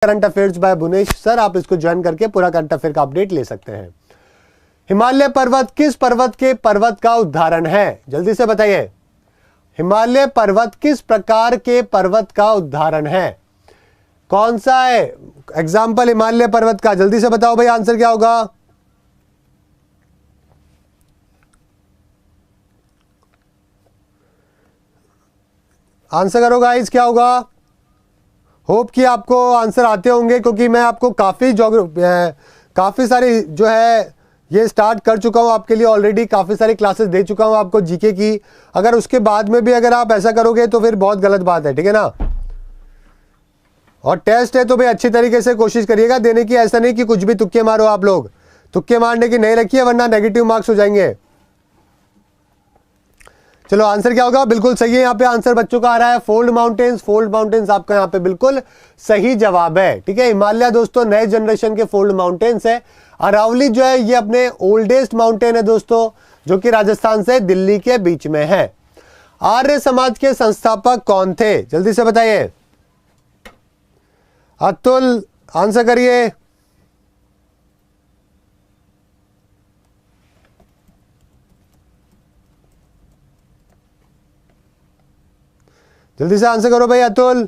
Current affairs by Bhuvnesh sir, आप इसको join करके पूरा करंट अफेयर का अपडेट ले सकते हैं। हिमालय पर्वत किस पर्वत के पर्वत का उदाहरण है? जल्दी से बताइए, हिमालय पर्वत किस प्रकार के पर्वत का उदाहरण है? कौन सा है एग्जाम्पल हिमालय पर्वत का? जल्दी से बताओ भाई, आंसर क्या होगा? आंसर करो गाइस, क्या होगा? होप कि आपको आंसर आते होंगे, क्योंकि मैं आपको काफ़ी सारी जो है ये स्टार्ट कर चुका हूँ आपके लिए ऑलरेडी, काफ़ी सारी क्लासेस दे चुका हूँ आपको जीके की। अगर उसके बाद में भी अगर आप ऐसा करोगे तो फिर बहुत गलत बात है, ठीक है ना। और टेस्ट है तो भाई अच्छी तरीके से कोशिश करिएगा देने की, ऐसा नहीं कि कुछ भी तुक्के मारो। आप लोग तुक्के मारने की नहीं रखिए, वरना नेगेटिव मार्क्स हो जाएंगे। चलो आंसर क्या होगा? बिल्कुल सही है, यहाँ पे आंसर बच्चों का आ रहा है फोल्ड माउंटेन्स। फोल्ड माउंटेन्स आपका यहाँ पे बिल्कुल सही जवाब है, ठीक है। हिमालय दोस्तों नए जनरेशन के फोल्ड माउंटेन्स है। अरावली जो है ये अपने ओल्डेस्ट माउंटेन है दोस्तों, जो कि राजस्थान से दिल्ली के बीच में है। आर्य समाज के संस्थापक कौन थे? जल्दी से बताइए। अतुल आंसर करिए। जल्दी से आंसर करो भाई अतुल।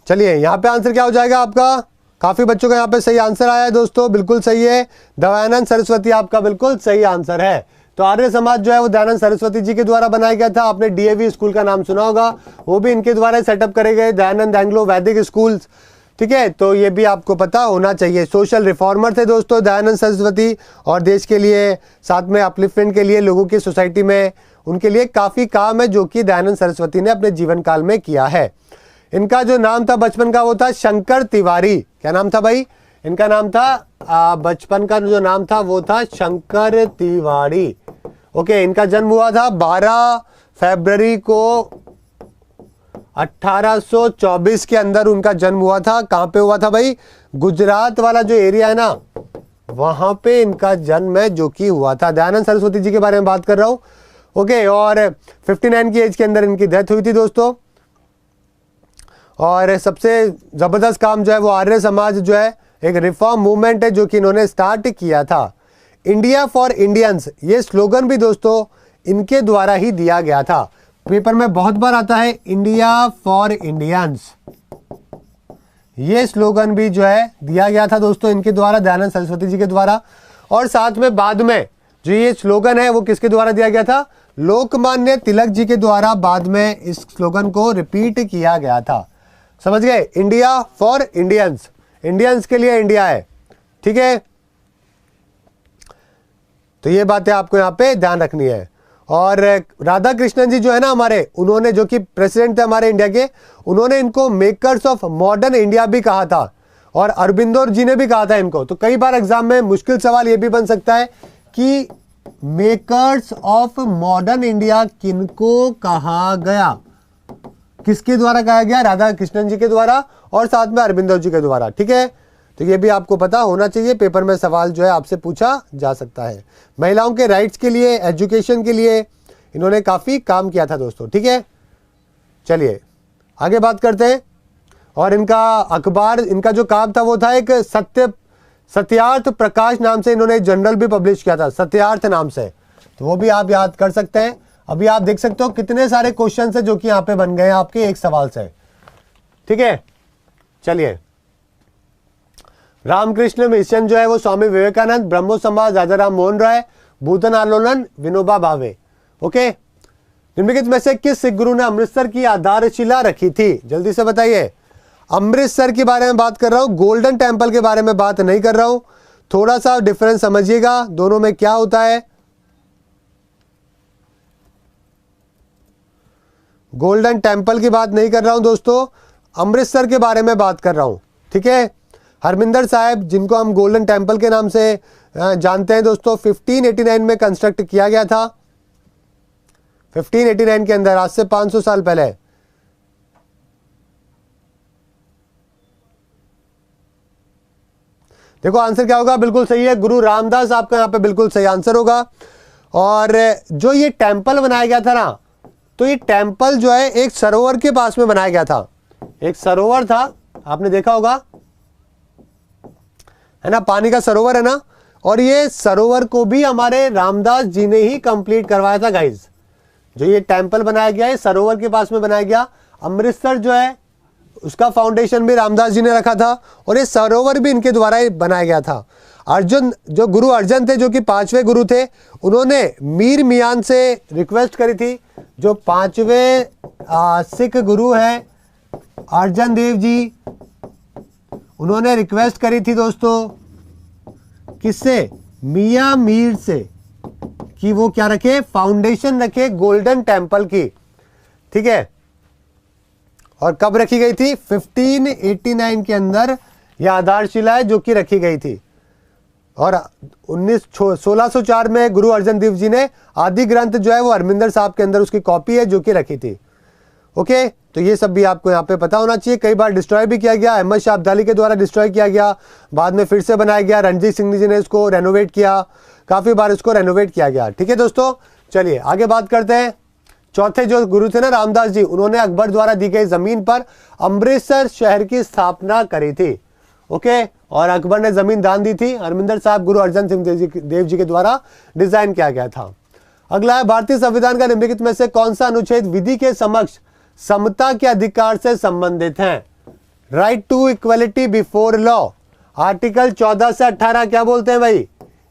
चलिए यहाँ पे आंसर क्या हो जाएगा आपका? काफी बच्चों का यहाँ पे सही आंसर आया है दोस्तों, बिल्कुल सही है। दयानंद सरस्वती आपका बिल्कुल सही आंसर है। तो आर्य समाज जो है वो दयानंद सरस्वती जी के द्वारा बनाया गया था। आपने डीएवी स्कूल का नाम सुना होगा, वो भी इनके द्वारा सेटअप करे गए, दयानंद एंग्लो वैदिक स्कूल्स, ठीक है। तो ये भी आपको पता होना चाहिए। सोशल रिफॉर्मर थे दोस्तों दयानंद सरस्वती, और देश के लिए साथ में अपलिफ्टमेंट के लिए लोगों की सोसाइटी में उनके लिए काफ़ी काम है जो कि दयानंद सरस्वती ने अपने जीवन काल में किया है। इनका जो नाम था बचपन का वो था शंकर तिवारी। क्या नाम था भाई? इनका नाम था बचपन का जो नाम था वो था शंकर तिवारी। ओके, इनका जन्म हुआ था 12 फरवरी को 1824 के अंदर उनका जन्म हुआ था। कहां पे हुआ था भाई? गुजरात वाला जो एरिया है ना, वहां पे इनका जन्म है जो कि हुआ था। दयानंद सरस्वती जी के बारे में बात कर रहा हूं। ओके, और 59 की एज के अंदर इनकी डेथ हुई थी दोस्तों। और सबसे जबरदस्त काम जो है वो आर्य समाज जो है एक रिफॉर्म मूवमेंट है जो कि इन्होंने स्टार्ट किया था। इंडिया फॉर इंडियंस, ये स्लोगन भी दोस्तों इनके द्वारा ही दिया गया था। पेपर में बहुत बार आता है इंडिया फॉर इंडियंस, ये स्लोगन भी जो है दिया गया था दोस्तों इनके द्वारा, दयानंद सरस्वती जी के द्वारा। और साथ में बाद में जो ये स्लोगन है वो किसके द्वारा दिया गया था? लोकमान्य तिलक जी के द्वारा बाद में इस स्लोगन को रिपीट किया गया था। समझ गए? इंडिया फॉर इंडियंस, इंडियंस के लिए इंडिया है, ठीक है। तो ये बातें आपको यहाँ पे ध्यान रखनी है। और राधा कृष्णन जी जो है ना हमारे, उन्होंने जो कि प्रेसिडेंट थे हमारे इंडिया के, उन्होंने इनको मेकर्स ऑफ मॉडर्न इंडिया भी कहा था, और अरबिंदो जी ने भी कहा था इनको। तो कई बार एग्जाम में मुश्किल सवाल ये भी बन सकता है कि मेकर्स ऑफ मॉडर्न इंडिया किनको कहा गया? किसके द्वारा कहा गया? राधा कृष्णन जी के द्वारा, और साथ में अरबिंदो जी के द्वारा, ठीक है। तो ये भी आपको पता होना चाहिए, पेपर में सवाल जो है आपसे पूछा जा सकता है। महिलाओं के राइट्स के लिए, एजुकेशन के लिए इन्होंने काफ़ी काम किया था दोस्तों, ठीक है। चलिए आगे बात करते हैं। और इनका अखबार, इनका जो काम था वो था एक सत्यार्थ प्रकाश नाम से इन्होंने जर्नल भी पब्लिश किया था, सत्यार्थ नाम से। तो वो भी आप याद कर सकते हैं। अभी आप देख सकते हो कितने सारे क्वेश्चन है जो कि यहाँ पे बन गए हैं आपके एक सवाल से, ठीक है। चलिए, रामकृष्ण मिशन जो है वो स्वामी विवेकानंद, ब्रह्मो समाज राजा राम मोहन राय, भूतन आंदोलन विनोबा भावे। ओके, निम्नलिखित में से किस सिख गुरु ने अमृतसर की आधारशिला रखी थी? जल्दी से बताइए। अमृतसर के बारे में बात कर रहा हूं, गोल्डन टेम्पल के बारे में बात नहीं कर रहा हूं। थोड़ा सा डिफरेंस समझिएगा दोनों में क्या होता है। गोल्डन टेम्पल की बात नहीं कर रहा हूं दोस्तों, अमृतसर के बारे में बात कर रहा हूं, ठीक है। हरमिंदर साहिब, जिनको हम गोल्डन टेम्पल के नाम से जानते हैं दोस्तों, 1589 में कंस्ट्रक्ट किया गया था। 1589 के अंदर, आज से 500 साल पहले। देखो आंसर क्या होगा, बिल्कुल सही है, गुरु रामदास आपका यहाँ पे बिल्कुल सही आंसर होगा। और जो ये टेम्पल बनाया गया था ना, तो ये टेम्पल जो है एक सरोवर के पास में बनाया गया था। एक सरोवर था, आपने देखा होगा, है ना, पानी का सरोवर है ना। और ये सरोवर को भी हमारे रामदास जी ने ही कंप्लीट करवाया था गाइज। जो ये टेम्पल बनाया गया है सरोवर के पास में बनाया गया, अमृतसर जो है उसका फाउंडेशन भी रामदास जी ने रखा था, और ये सरोवर भी इनके द्वारा ही बनाया गया था। अर्जुन, जो गुरु अर्जन थे, जो कि 5वें गुरु थे, उन्होंने मीर मियान से रिक्वेस्ट करी थी। जो 5वें सिख गुरु हैं अर्जन देव जी, उन्होंने रिक्वेस्ट करी थी दोस्तों, किससे, मियां मीर से, कि वो क्या रखे, फाउंडेशन रखे गोल्डन टेम्पल की। ठीक है, और कब रखी गई थी, 1589 के अंदर यह आधारशिला है जो कि रखी गई थी। और 1604 में गुरु अर्जन देव जी ने आदि ग्रंथ जो है वो हरमिंदर साहब के अंदर उसकी कॉपी है जो कि रखी थी। ओके, तो ये सब भी आपको यहाँ पे पता होना चाहिए। कई बार डिस्ट्रॉय भी किया गया, अहमद शाह अब्दाली के द्वारा डिस्ट्रॉय किया गया, बाद में फिर से बनाया गया, रणजीत सिंह जी ने इसको रेनोवेट किया, काफी बार इसको रेनोवेट किया गया। ठीक है दोस्तों, चलिए आगे बात करते हैं। चौथे जो गुरु थे ना रामदास जी, उन्होंने अकबर द्वारा दी गई जमीन पर अमृतसर शहर की स्थापना करी थी। ओके, और अकबर ने जमीन दान दी थी। हरमिंदर साहब गुरु अर्जन सिंह देव जी के द्वारा डिजाइन किया गया था। अगला है, भारतीय संविधान का निम्नलिखित में से कौन सा अनुच्छेद विधि के समक्ष समता के अधिकार से संबंधित है। Right to equality before law, article 14 से 18 क्या बोलते हैं भाई,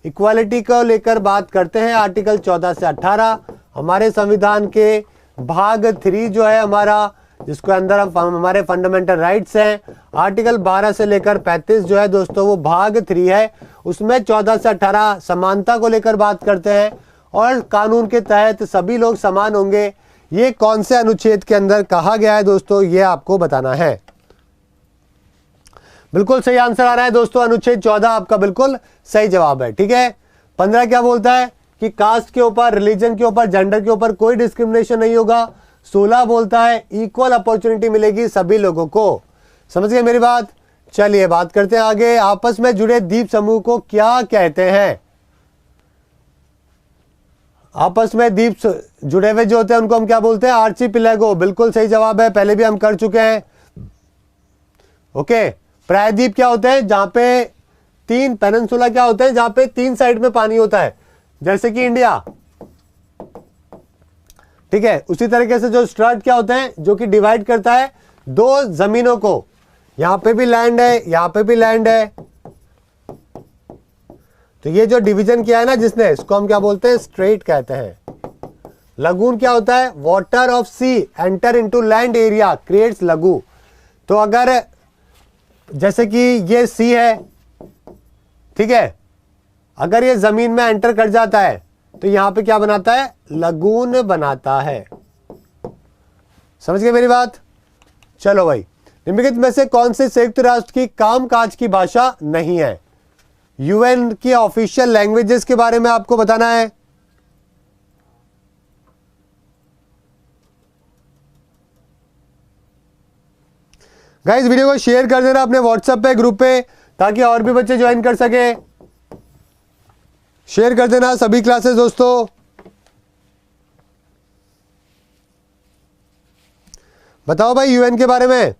इक्वालिटी को लेकर बात करते हैं। आर्टिकल 14 से 18 हमारे संविधान के भाग 3 जो है हमारा, जिसके अंदर हमारे फंडामेंटल राइट्स हैं, आर्टिकल 12 से लेकर 35 जो है दोस्तों वो भाग 3 है। उसमें 14 से 18 समानता को लेकर बात करते हैं, और कानून के तहत सभी लोग समान होंगे। ये कौन से अनुच्छेद के अंदर कहा गया है दोस्तों, ये आपको बताना है। बिल्कुल सही आंसर आ रहा है दोस्तों, अनुच्छेद 14 आपका बिल्कुल सही जवाब है। ठीक है, 15 क्या बोलता है कि कास्ट के ऊपर, रिलीजन के ऊपर, जेंडर के ऊपर कोई डिस्क्रिमिनेशन नहीं होगा। 16 बोलता है इक्वल अपॉर्चुनिटी मिलेगी सभी लोगों को। समझ गए मेरी बात। चलिए बात करते हैं आगे। आपस में जुड़े द्वीप समूह को क्या कहते हैं। आपस में द्वीप जुड़े हुए जो होते हैं उनको हम क्या बोलते हैं, आर्चिपेलागो। बिल्कुल सही जवाब है, पहले भी हम कर चुके हैं। ओके, प्रायद्वीप क्या होते हैं, जहां पे 3 पेनिनसुला क्या होते हैं, जहां पे 3 साइड में पानी होता है, जैसे कि इंडिया। ठीक है, उसी तरीके से जो स्ट्रेट क्या होते हैं, जो कि डिवाइड करता है 2 जमीनों को। यहां पे भी लैंड है, यहां पे भी लैंड है। तो ये जो डिवीजन किया है ना जिसने, इसको हम क्या बोलते हैं, स्ट्रेट कहते हैं। लगून क्या होता है, water of sea enter into land area creates lagoon. तो अगर जैसे कि ये सी है, ठीक है, अगर ये जमीन में एंटर कर जाता है तो यहां पे क्या बनाता है, लगून बनाता है। समझ गए मेरी बात। चलो भाई, निम्नलिखित में से कौन से संयुक्त राष्ट्र की कामकाज की भाषा नहीं है। यूएन की ऑफिशियल लैंग्वेजेस के बारे में आपको बताना है। गाइस वीडियो को शेयर कर देना अपने व्हाट्सएप पे, ग्रुप पे, ताकि और भी बच्चे ज्वाइन कर सके। शेयर कर देना सभी क्लासेस दोस्तों। बताओ भाई यूएन के बारे में।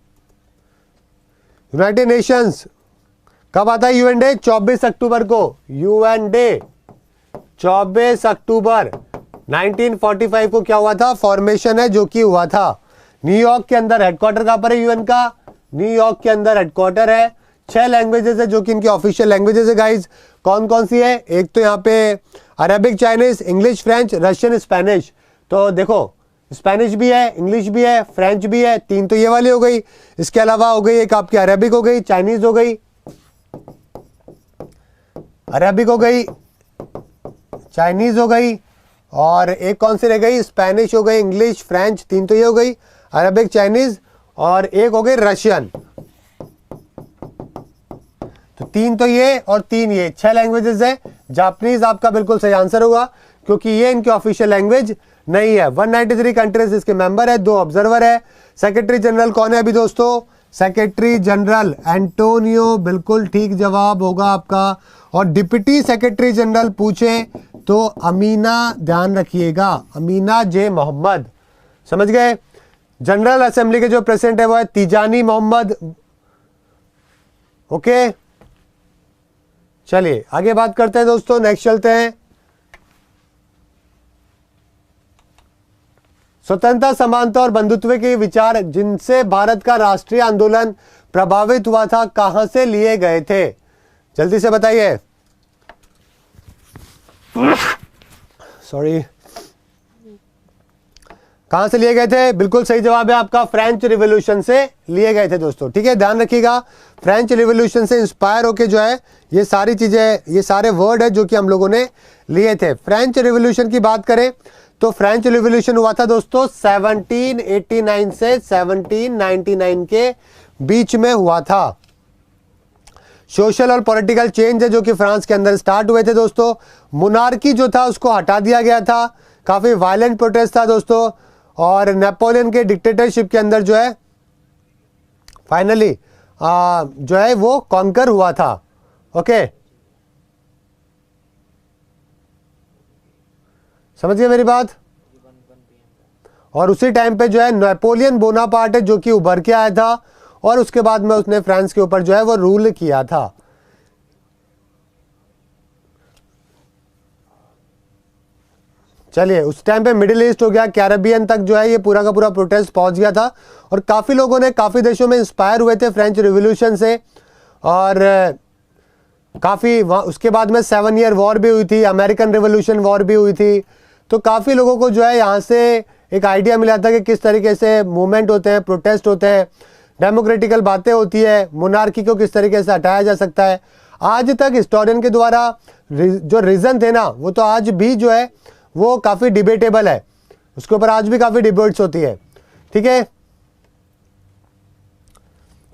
यूनाइटेड नेशंस कब आता है यूएन डे, 24 अक्टूबर को। यूएन डे 24 अक्टूबर 1945 को क्या हुआ था, फॉर्मेशन है जो कि हुआ था न्यूयॉर्क के अंदर। हेडक्वार्टर कहां पर है यूएन का, न्यूयॉर्क के अंदर हेडक्वार्टर है। 6 लैंग्वेजेस है जो कि इनकी ऑफिशियल लैंग्वेजेस है गाइज। कौन कौन सी है, एक तो यहाँ पे Arabic, Chinese, English, French, Russian, Spanish. तो देखो स्पेनिश भी है, इंग्लिश भी है, फ्रेंच भी है, 3 तो ये वाली हो गई। इसके अलावा हो गई एक आपकी अरेबिक हो गई, चाइनीज हो गई, अरेबिक हो गई, चाइनीज हो गई, और एक कौन सी रह गई, स्पेनिश हो गई, इंग्लिश, फ्रेंच, 3 तो ये हो गई, अरेबिक, चाइनीज, और एक हो गई रशियन। तो 3 तो ये और 3 ये, 6 लैंग्वेजेस है। जापानीज आपका बिल्कुल सही आंसर होगा, क्योंकि ये इनकी ऑफिशियल लैंग्वेज नहीं है। 193 कंट्रीज इसके मेंबर है, 2 ऑब्जर्वर है। सेक्रेटरी जनरल कौन है अभी दोस्तों, सेक्रेटरी जनरल एंटोनियो, बिल्कुल ठीक जवाब होगा आपका। और डिप्टी सेक्रेटरी जनरल पूछे तो अमीना, ध्यान रखिएगा, अमीना जे मोहम्मद, समझ गए। जनरल असेंबली के जो प्रेसिडेंट है वो है तिजानी मोहम्मद। ओके, चलिए आगे बात करते हैं दोस्तों, नेक्स्ट चलते हैं। स्वतंत्रता, समानता और बंधुत्व के विचार जिनसे भारत का राष्ट्रीय आंदोलन प्रभावित हुआ था, कहां से लिए गए थे? जल्दी से बताइए। सॉरी, कहां से लिए गए थे? बिल्कुल सही जवाब है आपका, फ्रेंच रिवॉल्यूशन से लिए गए थे दोस्तों। ठीक है, ध्यान रखिएगा, फ्रेंच रिवॉल्यूशन से इंस्पायर होके जो है ये सारी चीजें, ये सारे वर्ड है जो कि हम लोगों ने लिए थे। फ्रेंच रिवॉल्यूशन की बात करें तो फ्रेंच रिवॉल्यूशन हुआ था दोस्तों 1789 से 1799 के बीच में हुआ था। सोशल और पॉलिटिकल चेंज है जो कि फ्रांस के अंदर स्टार्ट हुए थे दोस्तों। मोनार्की जो था उसको हटा दिया गया था, काफी वायलेंट प्रोटेस्ट था दोस्तों, और नेपोलियन के डिक्टेटरशिप के अंदर जो है फाइनली जो है वो कॉन्कर हुआ था। ओके, समझिए मेरी बात। और उसी टाइम पे जो है नेपोलियन बोनापार्ट है जो कि उभर के आया था, और उसके बाद में उसने फ्रांस के ऊपर जो है वो रूल किया था। चलिए, उस टाइम पे मिडिल ईस्ट हो गया, कैरेबियन तक जो है ये पूरा का पूरा प्रोटेस्ट पहुंच गया था, और काफी लोगों ने काफी देशों में इंस्पायर हुए थे फ्रेंच रिवॉल्यूशन से। और काफी उसके बाद में 7 ईयर वॉर भी हुई थी, अमेरिकन रिवॉल्यूशन वॉर भी हुई थी। तो काफी लोगों को जो है यहाँ से एक आइडिया मिला था कि किस तरीके से मूवमेंट होते हैं, प्रोटेस्ट होते हैं, डेमोक्रेटिकल बातें होती है, मोनार्की को किस तरीके से हटाया जा सकता है। आज तक हिस्टोरियन के द्वारा जो रीजन थे ना, वो तो आज भी जो है वो काफी डिबेटेबल है, उसके ऊपर आज भी काफी डिबेट्स होती है। ठीक है,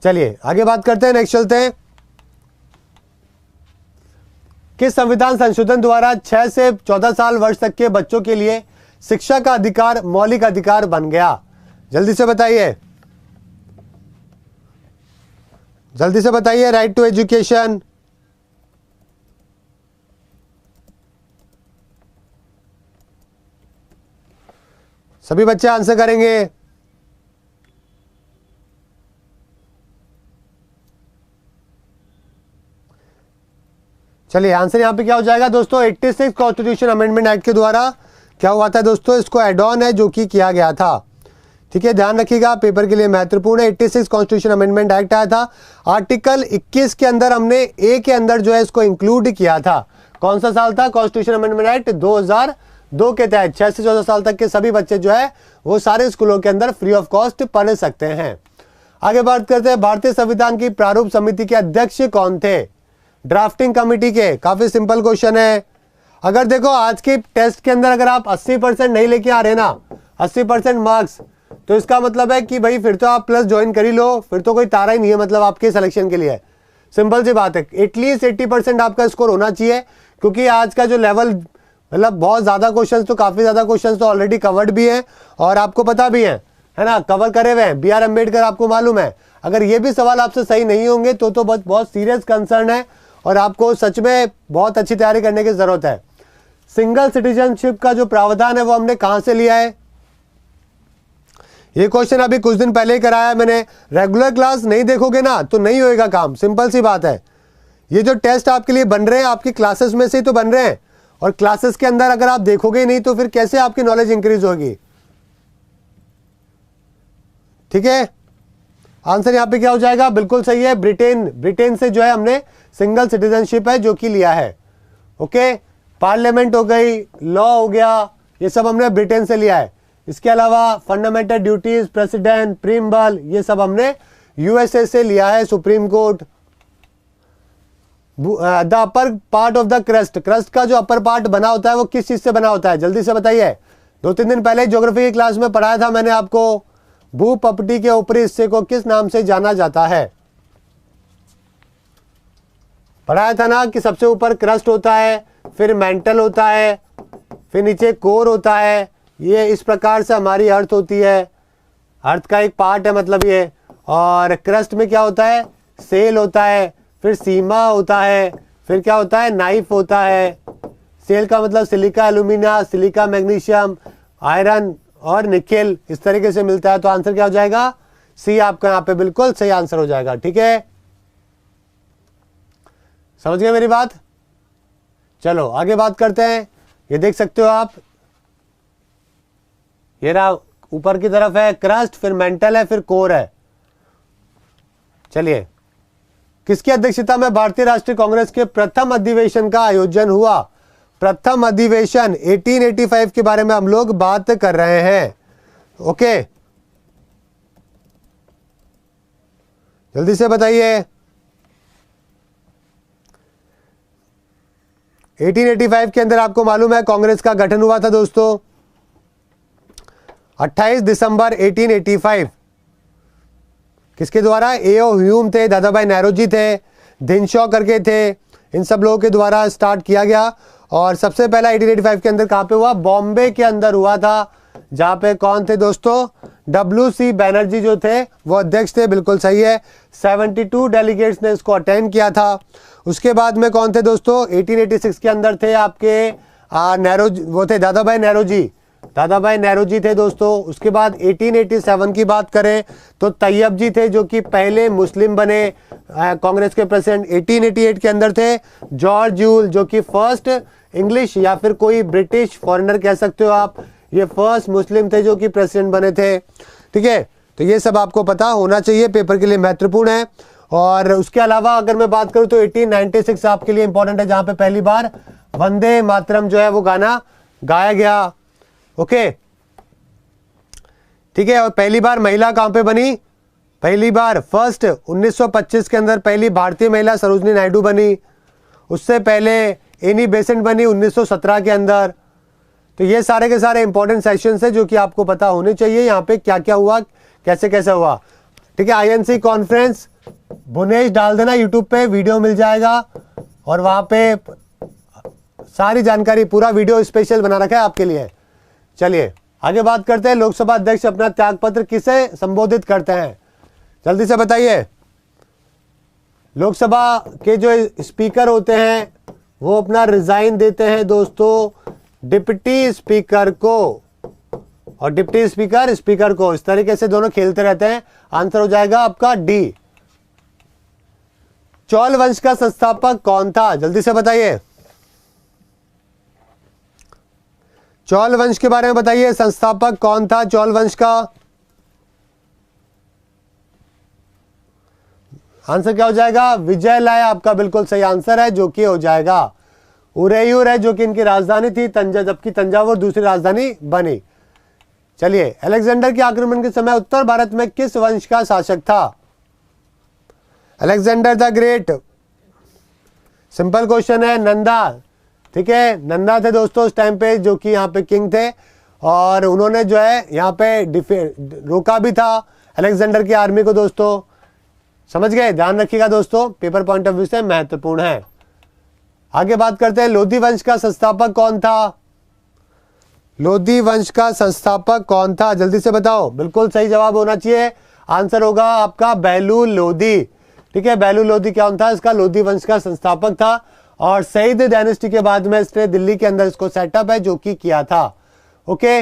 चलिए आगे बात करते हैं, नेक्स्ट चलते हैं। किस संविधान संशोधन द्वारा 6 से 14 साल वर्ष तक के बच्चों के लिए शिक्षा का अधिकार मौलिक अधिकार बन गया? जल्दी से बताइए, जल्दी से बताइए। राइट टू एजुकेशन, सभी बच्चे आंसर करेंगे। चलिए, आंसर यहां पे क्या हो जाएगा दोस्तों? 86 कॉन्स्टिट्यूशन अमेंडमेंट एक्ट के द्वारा क्या हुआ था दोस्तों? इसको एड ऑन है जो कि किया गया था। ठीक है, ध्यान रखिएगा, पेपर के लिए महत्वपूर्ण है। 86 कॉन्स्टिट्यूशन अमेंडमेंट एक्ट आया था। आर्टिकल 21 के अंदर हमने ए के अंदर जो है इसको इंक्लूड किया था। कौन सा साल था? कॉन्स्टिट्यूशन अमेंडमेंट एक्ट 2002 के तहत 6 से 14 साल तक के सभी बच्चे जो है वो सारे स्कूलों के अंदर फ्री ऑफ कॉस्ट पढ़ सकते हैं। आगे बात करते हैं, भारतीय संविधान की प्रारूप समिति के अध्यक्ष कौन थे? ड्राफ्टिंग कमेटी के। काफी सिंपल क्वेश्चन है। अगर देखो आज के टेस्ट के अंदर अगर आप 80% नहीं लेके आ रहे ना, 80% मार्क्स, तो इसका मतलब है कि भाई फिर तो आप प्लस ज्वाइन कर ही लो, फिर तो कोई तारा ही नहीं है मतलब आपके सिलेक्शन के लिए। सिंपल सी बात है, एटलीस्ट 80% आपका स्कोर होना चाहिए, क्योंकि आज का जो लेवल मतलब बहुत ज्यादा क्वेश्चन, तो काफी ज्यादा क्वेश्चन तो ऑलरेडी कवर्ड भी है और आपको पता भी है ना, कवर करे हुए हैं। BR अम्बेडकर आपको मालूम है। अगर ये भी सवाल आपसे सही नहीं होंगे तो बहुत सीरियस कंसर्न है और आपको सच में बहुत अच्छी तैयारी करने की जरूरत है। सिंगल सिटीजनशिप का जो प्रावधान है वो हमने कहां से लिया है? ये क्वेश्चन अभी कुछ दिन पहले ही कराया मैंने। रेगुलर क्लास नहीं देखोगे ना तो नहीं होएगा काम, सिंपल सी बात है। ये जो टेस्ट आपके लिए बन रहे हैं आपकी क्लासेस में से ही तो बन रहे हैं, और क्लासेस के अंदर अगर आप देखोगे नहीं तो फिर कैसे आपकी नॉलेज इंक्रीज होगी? ठीक है, आंसर यहां पे क्या हो जाएगा? बिल्कुल सही है, ब्रिटेन से जो है हमने सिंगल सिटीजनशिप है जो कि लिया है। ओके, पार्लियामेंट हो गई, लॉ हो गया, ये सब हमने ब्रिटेन से लिया है। इसके अलावा फंडामेंटल ड्यूटीज, प्रेसिडेंट, प्रीम्बल, ये सब हमने यूएसए से लिया है, supreme court. The upper part of the crust, crust का जो अपर पार्ट बना होता है वो किस चीज से बना होता है? जल्दी से बताइए। 2-3 दिन पहले ज्योग्राफी की क्लास में पढ़ाया था मैंने आपको, भूपपटी के ऊपरी हिस्से को किस नाम से जाना जाता है? पढ़ाया था ना कि सबसे ऊपर क्रस्ट होता है, फिर मेंटल होता है, फिर नीचे कोर होता है। ये इस प्रकार से हमारी अर्थ होती है, अर्थ का एक पार्ट है मतलब ये। और क्रस्ट में क्या होता है, सेल होता है, फिर सीमा होता है, फिर क्या होता है, नाइफ होता है। सेल का मतलब silica alumina, silica magnesium, iron और निकेल, इस तरीके से मिलता है। तो आंसर क्या हो जाएगा, सी आपका यहाँ पे बिल्कुल सही आंसर हो जाएगा। ठीक है, समझ गए मेरी बात। चलो आगे बात करते हैं। ये देख सकते हो आप, ये रहा ऊपर की तरफ है क्रस्ट, फिर मेंटल है, फिर कोर है। चलिए, किसकी अध्यक्षता में भारतीय राष्ट्रीय कांग्रेस के प्रथम अधिवेशन का आयोजन हुआ। प्रथम अधिवेशन 1885 के बारे में हम लोग बात कर रहे हैं। ओके, जल्दी से बताइए। 1885 के अंदर आपको मालूम है कांग्रेस का गठन हुआ था दोस्तों, 28 दिसंबर 1885। किसके द्वारा, एओ ह्यूम थे, दादा भाई नेहरूजी थे, धिनशॉ करके थे, इन सब लोगों के द्वारा स्टार्ट किया गया। और सबसे पहला 1885 के अंदर कहां पे हुआ, बॉम्बे के अंदर हुआ था, जहां पे कौन थे दोस्तों, WC बैनर्जी जो थे वो अध्यक्ष थे। बिल्कुल सही है, 72 डेलीगेट्स ने इसको अटेंड किया था। उसके बाद में कौन थे दोस्तों, 1886 के अंदर थे आपके नेहरू, वो थे दादा भाई नेहरूजी, दादा भाई नेहरूजी थे दोस्तों। उसके बाद 1887 की बात करें तो तैयब जी थे, जो कि पहले मुस्लिम बने कांग्रेस के प्रेसिडेंट। 1888 के अंदर थे जॉर्ज जूल, जो कि फर्स्ट इंग्लिश या फिर कोई ब्रिटिश फॉरेनर कह सकते हो आप, ये फर्स्ट मुस्लिम थे जो कि प्रेसिडेंट बने थे। ठीक है, तो ये सब आपको पता होना चाहिए, पेपर के लिए महत्वपूर्ण है। और उसके अलावा अगर मैं बात करूं तो 1896 आपके लिए इंपॉर्टेंट है, जहां पे पहली बार वंदे मातरम जो है वो गाना गाया गया। ओके, ठीक है, और पहली बार महिला कहां पे बनी, पहली बार फर्स्ट 1925 के अंदर पहली भारतीय महिला सरोजनी नायडू बनी। उससे पहले एनी बेसेंट बनी 1917 के अंदर। तो ये सारे के सारे इंपॉर्टेंट सेशंस है जो कि आपको पता होने चाहिए, यहाँ पे क्या क्या हुआ, कैसे कैसे हुआ। ठीक है, INC कॉन्फ्रेंस भुवनेश डाल देना, यूट्यूब पे वीडियो मिल जाएगा और वहां पे सारी जानकारी, पूरा वीडियो स्पेशल बना रखा है आपके लिए। चलिए आगे बात करते हैं, लोकसभा अध्यक्ष अपना त्यागपत्र किसे संबोधित करते हैं, जल्दी से बताइए। लोकसभा के जो स्पीकर होते हैं वो अपना रिजाइन देते हैं दोस्तों डिप्टी स्पीकर को, और डिप्टी स्पीकर स्पीकर को, इस तरीके से दोनों खेलते रहते हैं। आंसर हो जाएगा आपका डी। चौल वंश का संस्थापक कौन था, जल्दी से बताइए। चौल वंश के बारे में बताइए, संस्थापक कौन था चौल वंश का। आंसर क्या हो जाएगा, विजय लाय आपका बिल्कुल सही आंसर है, जो कि हो जाएगा उरेयूर है, जो कि इनकी राजधानी थी, जबकि तंजावुर दूसरी राजधानी बनी। चलिए, अलेक्जेंडर के आक्रमण के समय उत्तर भारत में किस वंश का शासक था। Alexander the great, simple question है, नंदा। ठीक है, नंदा थे दोस्तों उस टाइम पे, जो कि यहाँ पे किंग थे, और उन्होंने जो है यहाँ पे रोका भी था अलेक्जेंडर की आर्मी को दोस्तों। समझ गए, ध्यान रखिएगा दोस्तों, पेपर पॉइंट ऑफ व्यू से महत्वपूर्ण है। आगे बात करते हैं, लोधी वंश का संस्थापक कौन था। लोधी वंश का संस्थापक कौन था, जल्दी से बताओ। बिल्कुल सही जवाब होना चाहिए, आंसर होगा आपका बेलूल लोधी। ठीक है, बेलूल लोधी क्या था, इसका लोधी वंश का संस्थापक था, और सईद डायनेस्टी के बाद में इसने दिल्ली के अंदर इसको सेटअप है जो कि किया था। ओके,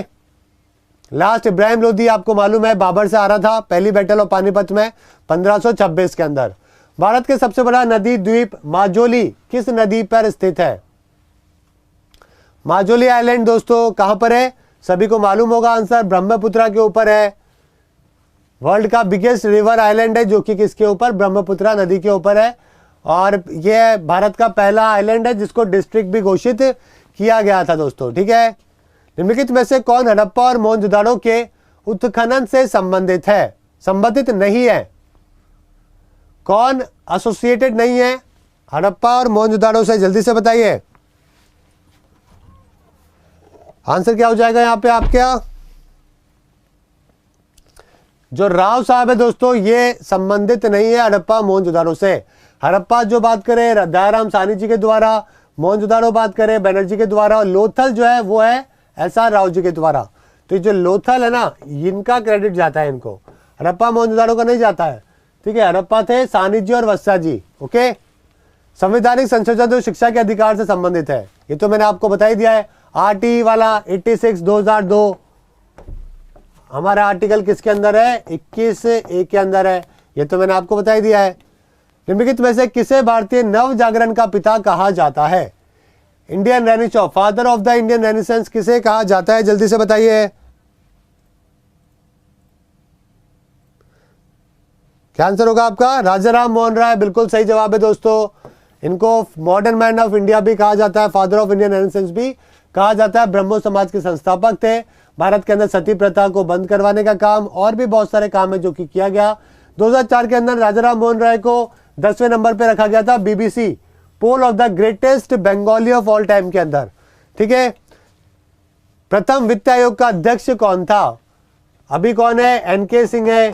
लास्ट इब्राहिम लोधी आपको मालूम है बाबर से आ रहा था पहली बैटल ऑफ पानीपत में 1526 के अंदर। भारत के सबसे बड़ा नदी द्वीप माजुली किस नदी पर स्थित है। माजुली आइलैंड दोस्तों कहां पर है, सभी को मालूम होगा आंसर, ब्रह्मपुत्रा के ऊपर है। वर्ल्ड का बिगेस्ट रिवर आइलैंड है, जो कि किसके ऊपर, ब्रह्मपुत्रा नदी के ऊपर है। और यह भारत का पहला आइलैंड है जिसको डिस्ट्रिक्ट भी घोषित किया गया था दोस्तों। ठीक है, निम्नलिखित में से कौन हड़प्पा और मोहनजोदाड़ो के उत्खनन से संबंधित है, संबंधित नहीं है। कौन एसोसिएटेड नहीं है हड़प्पा और मोहनजोदाड़ो से, जल्दी से बताइए। आंसर क्या हो जाएगा यहाँ पे आपका, जो राव साहब है दोस्तों, ये संबंधित नहीं है हड़प्पा मोहनजोदाड़ो से। हड़प्पा जो बात करें दयाराम साहनी जी के द्वारा, मोहनजोदाड़ो बात करें बनर्जी के द्वारा, और लोथल जो है वो है SR राव जी के द्वारा। तो जो लोथल है ना, इनका क्रेडिट जाता है इनको। हड़प्पा मोहनजोदाड़ो का नहीं जाता है, ठीक है। हड़प्पा थे सानिजी और वत्सा जी, ओके। संवैधानिक संशोधन जो शिक्षा के अधिकार से संबंधित है, ये तो मैंने आपको बता ही दिया है। आरटी वाला 86 2002 हमारा आर्टिकल किसके अंदर है, 21A के अंदर है, ये तो मैंने आपको बता ही दिया है। निम्नलिखित में से किसे भारतीय नव जागरण का पिता कहा जाता है? Indian renaissance, father of the Indian renaissance किसे कहा जाता है, जल्दी से बताइए। क्या आंसर होगा आपका? राजा राम मोहन राय, बिल्कुल सही जवाब है दोस्तों। इनको मॉडर्न मैन ऑफ इंडिया भी कहा जाता है, फादर ऑफ इंडियन रेनेसांस भी कहा जाता है। ब्रह्मो समाज के संस्थापक थे। भारत के अंदर सती प्रथा को बंद करवाने का काम और भी बहुत सारे काम है जो कि किया गया। 2004 के अंदर राजा राम मोहन राय को 10वें नंबर पे रखा गया था BBC poll of the greatest Bengali of all time के अंदर, ठीक है। प्रथम वित्त आयोग का अध्यक्ष कौन था? अभी कौन है? NK सिंह है,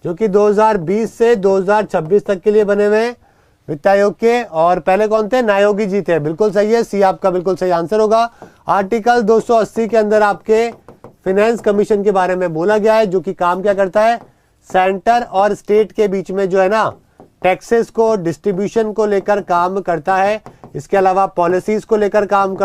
जो कि 2020 से 2026 तक के लिए बने हुए हैं वित्त आयोग के। और पहले कौन थे? नायोगी जी थे, बिल्कुल सही है, सी आपका बिल्कुल सही आंसर होगा। आर्टिकल 280 के अंदर आपके फाइनेंस कमीशन के बारे में बोला गया है, जो कि काम क्या करता है? सेंटर और स्टेट के बीच में जो है ना टैक्सेस को डिस्ट्रीब्यूशन को लेकर काम करता है। इसके अलावा पॉलिसीज को लेकर काम करता है।